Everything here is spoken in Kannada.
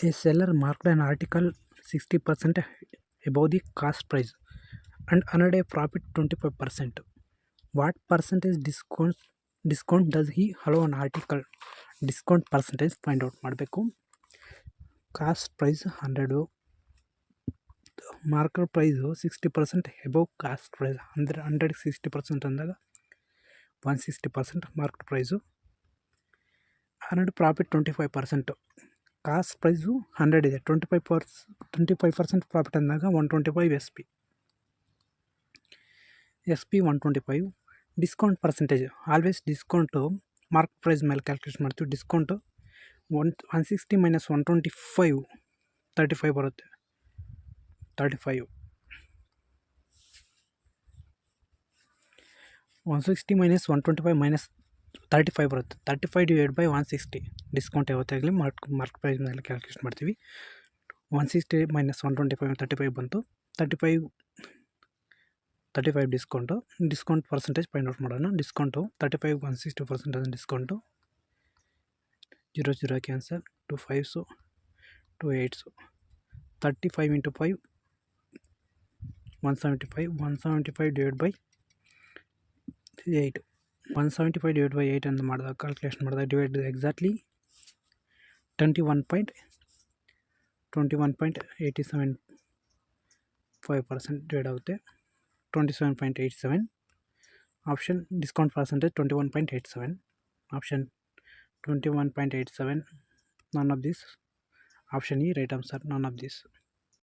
A seller marked an article 60% above the cost price and earned a profit 25%. What percentage discount does he allow on article? Discount percentage find out ಮಾಡಬೇಕು. Cost price 100, market price 60% above cost price. ಅಂದರೆ 100ಗೆ 60% ಅಂದಾಗ 160% market price. Earned profit 25%. Cost price 100 ಇದೆ, 25% ಪ್ರಾಫಿಟ್ ಅಂದಾಗ 125 S P 125. Discount percentage always discount market price ಮೇಲೆ ಕ್ಯಾಲ್ಕುಲೇಟ್ ಮಾಡ್ತೀವಿ. ಡಿಸ್ಕೌಂಟು 160 ಮೈನಸ್ 125 35 ಬರುತ್ತೆ. 35 160 ಮೈನಸ್ 125 ಮೈನಸ್ 35 ಬರುತ್ತೆ. 35 ಡಿವೈಡ್ ಬೈ 160. ಡಿಸ್ಕೌಂಟ್ ಯಾವತ್ತಾಗಲಿ ಮಾರ್ಕೆಟ್ ಪ್ರೈಸ್ ಮೇಲೆ ಕ್ಯಾಲ್ಕುಲೇಟ್ ಮಾಡ್ತೀವಿ. 160 ಮೈನಸ್ 125 35 ಬಂತು. 35 ಡಿಸ್ಕೌಂಟ್ ಪರ್ಸೆಂಟೇಜ್ ಫೈಂಡ್ ಔಟ್ ಮಾಡೋಣ. Discount 35 160% discount. 0 cancel, 2 5s 2 8s. 35 into 5 175 divide by 8. 175 divide by 8 ಅಂತ ಮಾಡಿದಾಗ ಕ್ಯಾಲ್ಕುಲೇಷನ್ ಮಾಡಿದಾಗ ಡಿವೈಡ್ ಎಕ್ಸಾಕ್ಟ್ಲಿ 21.875% ಡಿವೈಡ್ ಆಗುತ್ತೆ. 27.87. Option discount percentage 21.87. Option 21.87. None of this. Option E right answer, none of this.